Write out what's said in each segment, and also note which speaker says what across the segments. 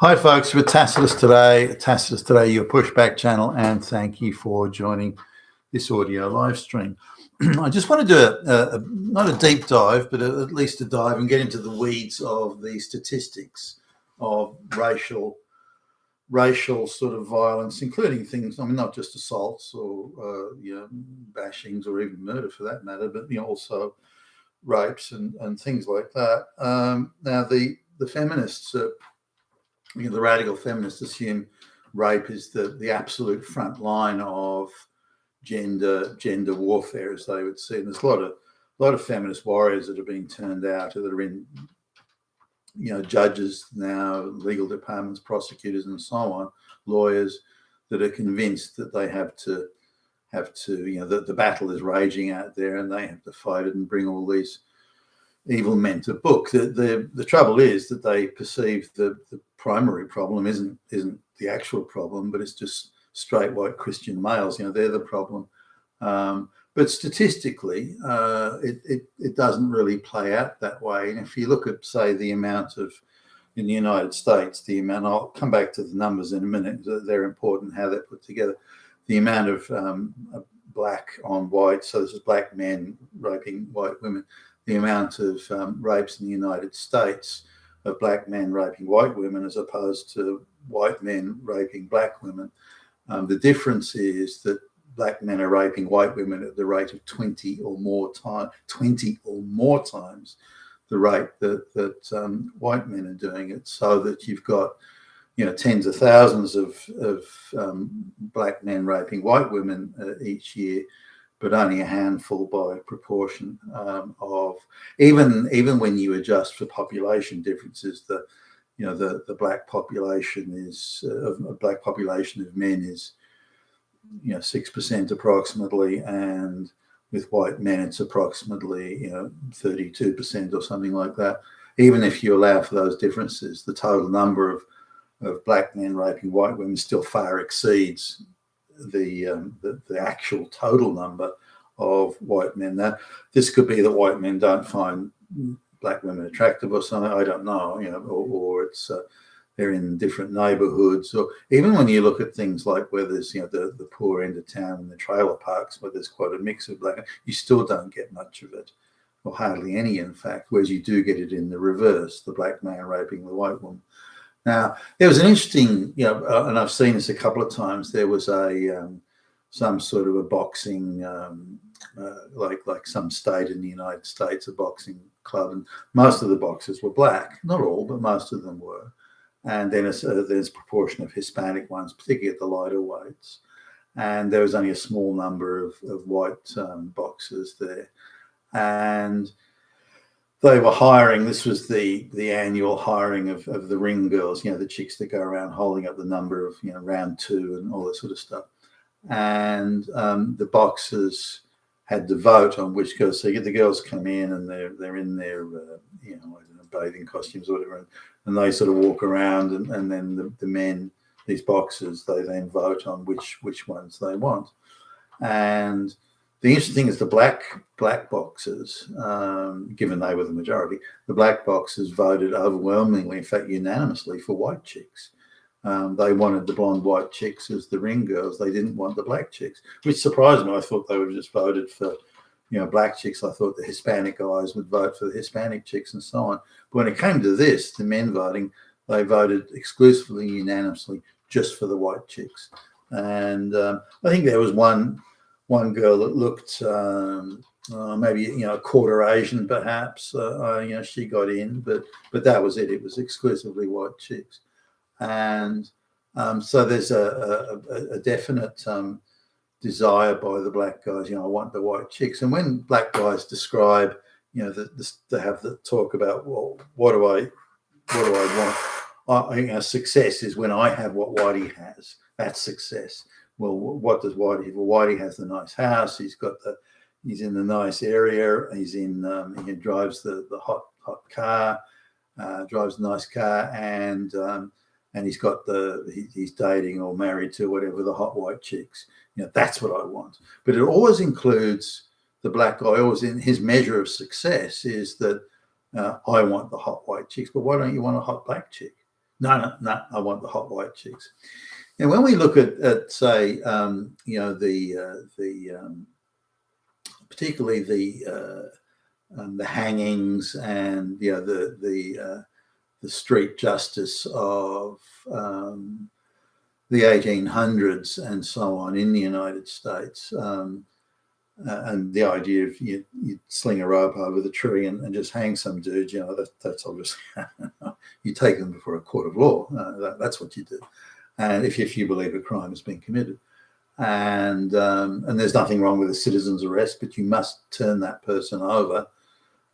Speaker 1: Hi, folks. With Tacitus today, your pushback channel, and thank you for joining this audio live stream. I just want to do not a deep dive, but at least a dive and get into the weeds of the statistics of racial sort of violence, including things. I mean, not just assaults or bashings or even murder for that matter, but also rapes and things like that. Now, the feminists. The radical feminists assume rape is the absolute front line of gender warfare, as they would see. And there's a lot of feminist warriors that have been turned out that are in judges now, legal departments, prosecutors, and so on, lawyers that are convinced that they have to the battle is raging out there and they have to fight it and bring all these evil men to book. The trouble is that they perceive the primary problem isn't the actual problem, but it's just straight white Christian males. They're the problem. But statistically, it doesn't really play out that way. And if you look at, say, the amount of in the United States, I'll come back to the numbers in a minute. They're important how they're put together. The amount of black on white, so this is black men raping white women. The amount of rapes in the United States of black men raping white women as opposed to white men raping black women. The difference is that black men are raping white women at the rate of 20 or more times the rate that white men are doing it, so that you've got tens of thousands of black men raping white women each year, but only a handful by proportion of even when you adjust for population differences. The black population is a black population of men is 6% approximately, and with white men it's approximately 32% or something like that. Even if you allow for those differences, the total number of black men raping white women still far exceeds the actual total number of white men. Now, this could be that white men don't find black women attractive or something. I don't know, or it's they're in different neighborhoods, or even when you look at things like where there's the poor end of town and the trailer parks where there's quite a mix of black, you still don't get much of it, or hardly any, in fact. Whereas you do get it in the reverse, the black man raping the white woman. Now, there was an interesting, and I've seen this a couple of times. There was some sort of a boxing, like some state in the United States, a boxing club, and most of the boxers were black. Not all, but most of them were. And then there's a proportion of Hispanic ones, particularly at the lighter weights. And there was only a small number of white boxers there. And they were hiring, this was the annual hiring of the ring girls, the chicks that go around holding up the number of, round two and all that sort of stuff. And the boxers had to vote on which girls. So the girls come in and they're in their, bathing costumes or whatever, and they sort of walk around, and then the men, these boxers, they then vote on which ones they want. And the interesting thing is the black boxers, given they were the majority, the black boxers voted overwhelmingly, in fact unanimously, for white chicks. They wanted the blonde white chicks as the ring girls. They didn't want the black chicks, which surprised me. I thought they would have just voted for black chicks. I thought the Hispanic guys would vote for the Hispanic chicks and so on. But when it came to this, the men voting, they voted exclusively, unanimously, just for the white chicks. And I think there was one girl that looked maybe a quarter Asian, perhaps. She got in, but that was it. It was exclusively white chicks. And so there's a definite desire by the black guys. I want the white chicks. And when black guys describe, they have the talk about, well, what do I want? Success is when I have what Whitey has. That's success. Well, what does Whitey have? Well, Whitey has the nice house. He's in the nice area. He's he drives the hot car, drives a nice car, and he's got he's dating or married to whatever the hot white chicks. That's what I want. But it always includes the black guy. Always in his measure of success is that I want the hot white chicks. But why don't you want a hot black chick? No, I want the hot white chicks. And when we look at say, particularly the hangings and the street justice of the 1800s and so on in the United States, and the idea of you sling a rope over the tree and just hang some dude, that's obviously you take them before a court of law. That's what you do, and if you believe a crime has been committed. And there's nothing wrong with a citizen's arrest, but you must turn that person over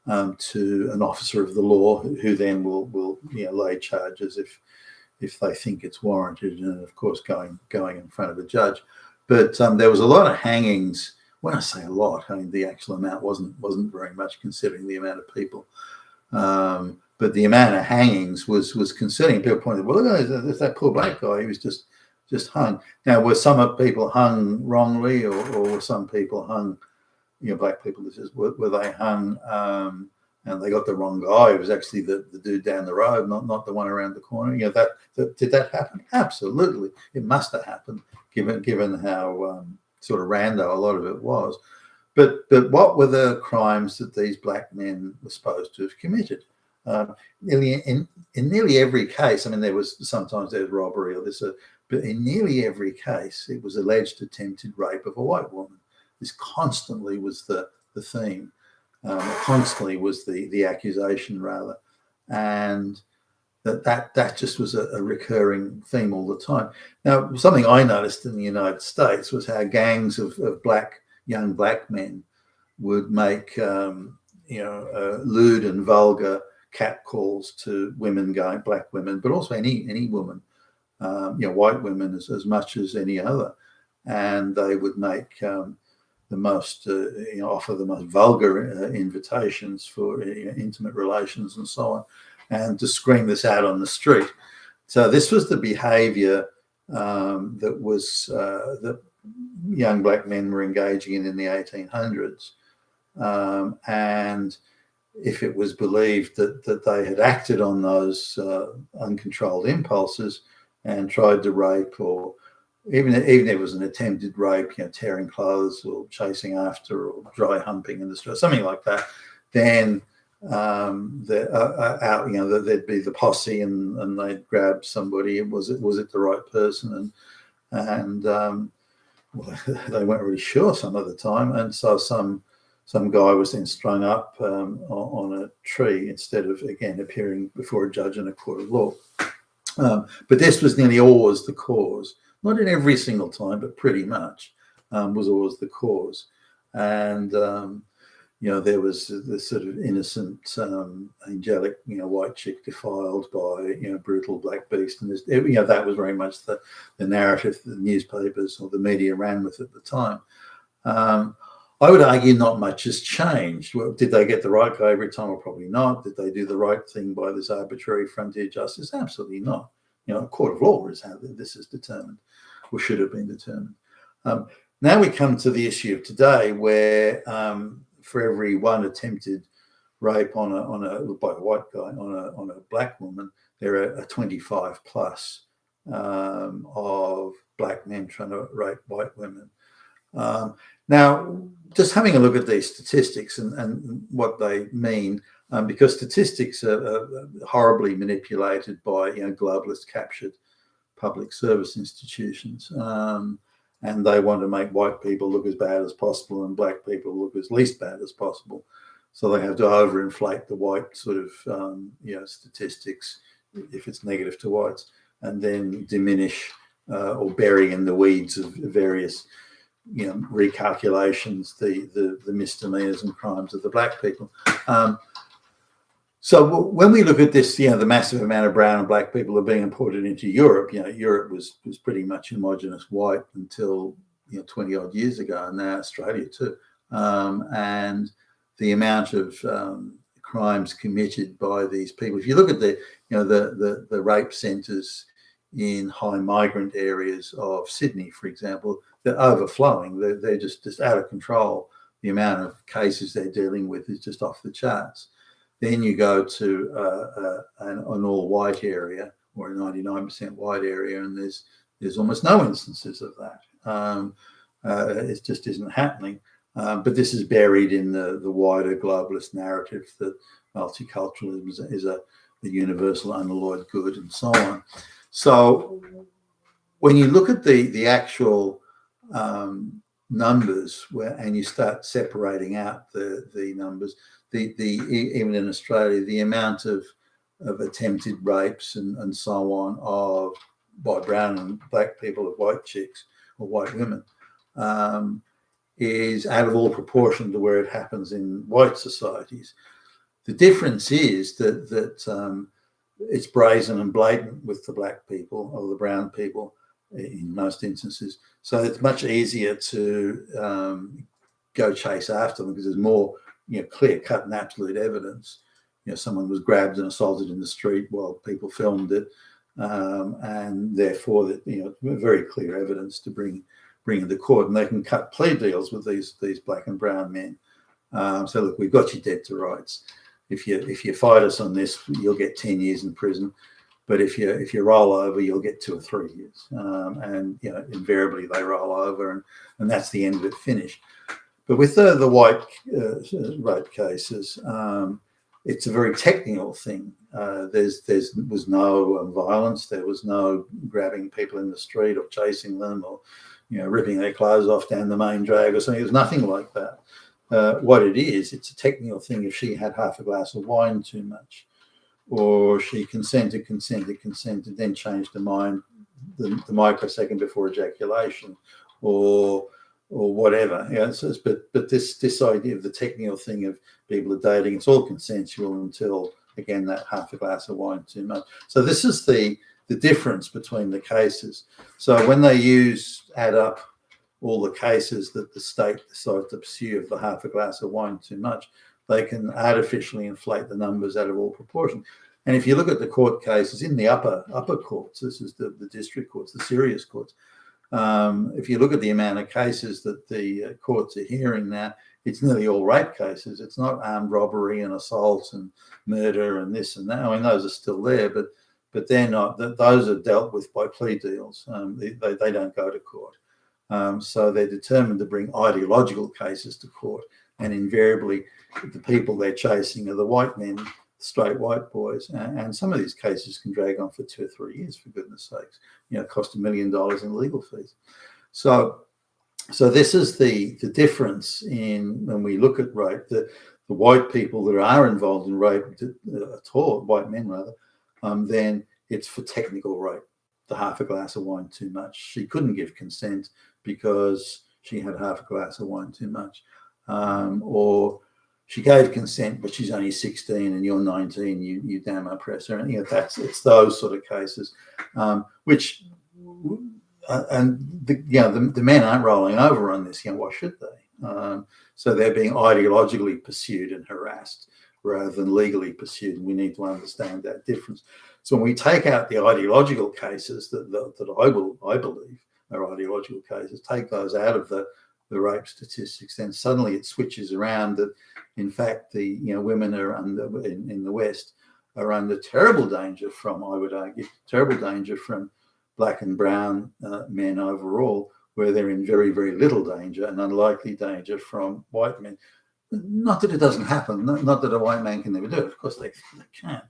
Speaker 1: to an officer of the law, who then will lay charges if they think it's warranted, and of course going in front of a judge. But there was a lot of hangings. When I say a lot, I mean the actual amount wasn't very much, considering the amount of people. But the amount of hangings was concerning. People pointed, well, look, there's that poor black guy. He was just hung. Now, were some people hung wrongly, or were some people hung, black people, were they hung and they got the wrong guy? It was actually the dude down the road, not the one around the corner. Did that happen? Absolutely. It must have happened, given how sort of rando a lot of it was. But what were the crimes that these black men were supposed to have committed? In nearly every case, I mean, sometimes there was robbery or this, but in nearly every case, it was alleged attempted rape of a white woman. This constantly was the theme, constantly was the accusation, rather, and that just was a recurring theme all the time. Now, something I noticed in the United States was how gangs of young black men would make lewd and vulgar catcalls to women, black women, but also any woman, white women as much as any other, and they would make the most offer the most vulgar invitations for intimate relations and so on, and to scream this out on the street. So this was the behaviour that young black men were engaging in the 1800s, and if it was believed that they had acted on those uncontrolled impulses and tried to rape, or even if it was an attempted rape, tearing clothes or chasing after or dry humping in the street, something like that, then there'd be the posse and they'd grab somebody. Was it the right person? And they weren't really sure some of the time, and so some guy was then strung up on a tree instead of, again, appearing before a judge in a court of law. But this was nearly always the cause. Not in every single time, but pretty much was always the cause. And, there was this sort of innocent, angelic, white chick defiled by, brutal black beast. And that was very much the narrative the newspapers or the media ran with at the time. I would argue not much has changed. Well, did they get the right guy every time? Well, probably not. Did they do the right thing by this arbitrary frontier justice? Absolutely not. A court of law is how this is determined, or should have been determined. Now we come to the issue of today, where for every one attempted rape by a white guy on a black woman, there are 25 plus of black men trying to rape white women. Now, just having a look at these statistics and what they mean, because statistics are horribly manipulated by globalist captured public service institutions, and they want to make white people look as bad as possible and black people look as least bad as possible. So they have to overinflate the white sort of statistics if it's negative to whites, and then diminish or bury in the weeds of various recalculations the misdemeanors and crimes of the black people. So when we look at this, the massive amount of brown and black people are being imported into Europe. Europe was pretty much homogenous white until 20 odd years ago, and now Australia too. And the amount of crimes committed by these people. If you look at the rape centres in high migrant areas of Sydney, for example, they're overflowing. They're just out of control. The amount of cases they're dealing with is just off the charts. Then you go to an all-white area or a 99% white area, and there's almost no instances of that. It just isn't happening. But this is buried in the wider globalist narrative that multiculturalism is a universal unalloyed good and so on. So when you look at the actual numbers, and you start separating out the numbers, even in Australia, the amount of attempted rapes and so on by brown and black people, of white chicks or white women, is out of all proportion to where it happens in white societies. The difference is that it's brazen and blatant with the black people or the brown people in most instances. So it's much easier to go chase after them because there's more, clear-cut and absolute evidence. Someone was grabbed and assaulted in the street while people filmed it, and therefore that very clear evidence to bring into court, and they can cut plea deals with these black and brown men. So look, we've got you dead to rights. If you fight us on this, you'll get 10 years in prison. But if you roll over, you'll get 2 or 3 years. And invariably they roll over, and that's the end of it. Finish. But with the white rape cases, it's a very technical thing. There was no violence. There was no grabbing people in the street or chasing them or ripping their clothes off down the main drag or something. There's nothing like that. What it is, it's a technical thing. If she had half a glass of wine too much, or she consented, then changed her mind the microsecond before ejaculation, or whatever. But this idea of the technical thing of people are dating, it's all consensual until, again, that half a glass of wine too much. So this is the difference between the cases. So when they add up all the cases that the state decides to pursue of the half a glass of wine too much, they can artificially inflate the numbers out of all proportion. And if you look at the court cases in the upper courts, this is the district courts, the serious courts, if you look at the amount of cases that the courts are hearing now, it's nearly all rape cases. It's not armed robbery and assault and murder and this and that. I mean, those are still there, but they're not. Those are dealt with by plea deals. They don't go to court. So they're determined to bring ideological cases to court, and invariably the people they're chasing are the white men, straight white boys, and some of these cases can drag on for 2 or 3 years, for goodness sakes. Cost $1 million in legal fees. So this is the difference in when we look at rape. The white people that are involved in rape at all, white men rather, then it's for technical rape. The half a glass of wine too much. She couldn't give consent because she had half a glass of wine too much, or she gave consent, but she's only 16 and you're 19. You damn oppressor. And it's those sort of cases, which and the men aren't rolling over on this. Why should they? So they're being ideologically pursued and harassed rather than legally pursued. And we need to understand that difference. So when we take out the ideological cases that I believe are ideological cases, take those out of the rape statistics, then suddenly it switches around that, in fact, the women are in the West are under terrible danger from, I would argue, terrible danger from black and brown men overall, where they're in very, very little danger and unlikely danger from white men. Not that it doesn't happen, not that a white man can never do it. Of course they can.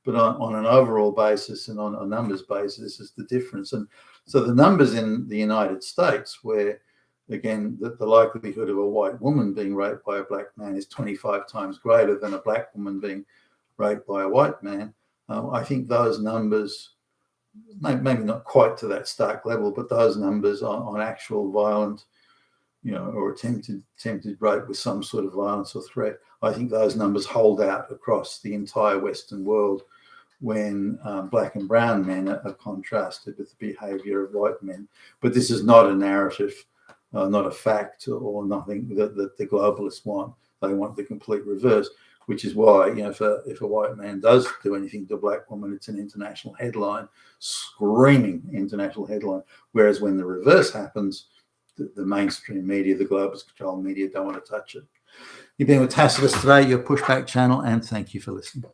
Speaker 1: But on an overall basis and on a numbers basis, this is the difference. And so the numbers in the United States, where, again, the likelihood of a white woman being raped by a black man is 25 times greater than a black woman being raped by a white man, I think those numbers, maybe not quite to that stark level, but those numbers on actual violent, or attempted rape with some sort of violence or threat, I think those numbers hold out across the entire Western world when black and brown men are contrasted with the behaviour of white men. But this is not a narrative, not a fact or nothing that the globalists want. They want the complete reverse, which is why, if a white man does do anything to a black woman, it's an international headline, screaming international headline. Whereas when the reverse happens, the mainstream media, the globalist controlled media, don't want to touch it. You've been with Tacitus today, your Pushback channel, and thank you for listening.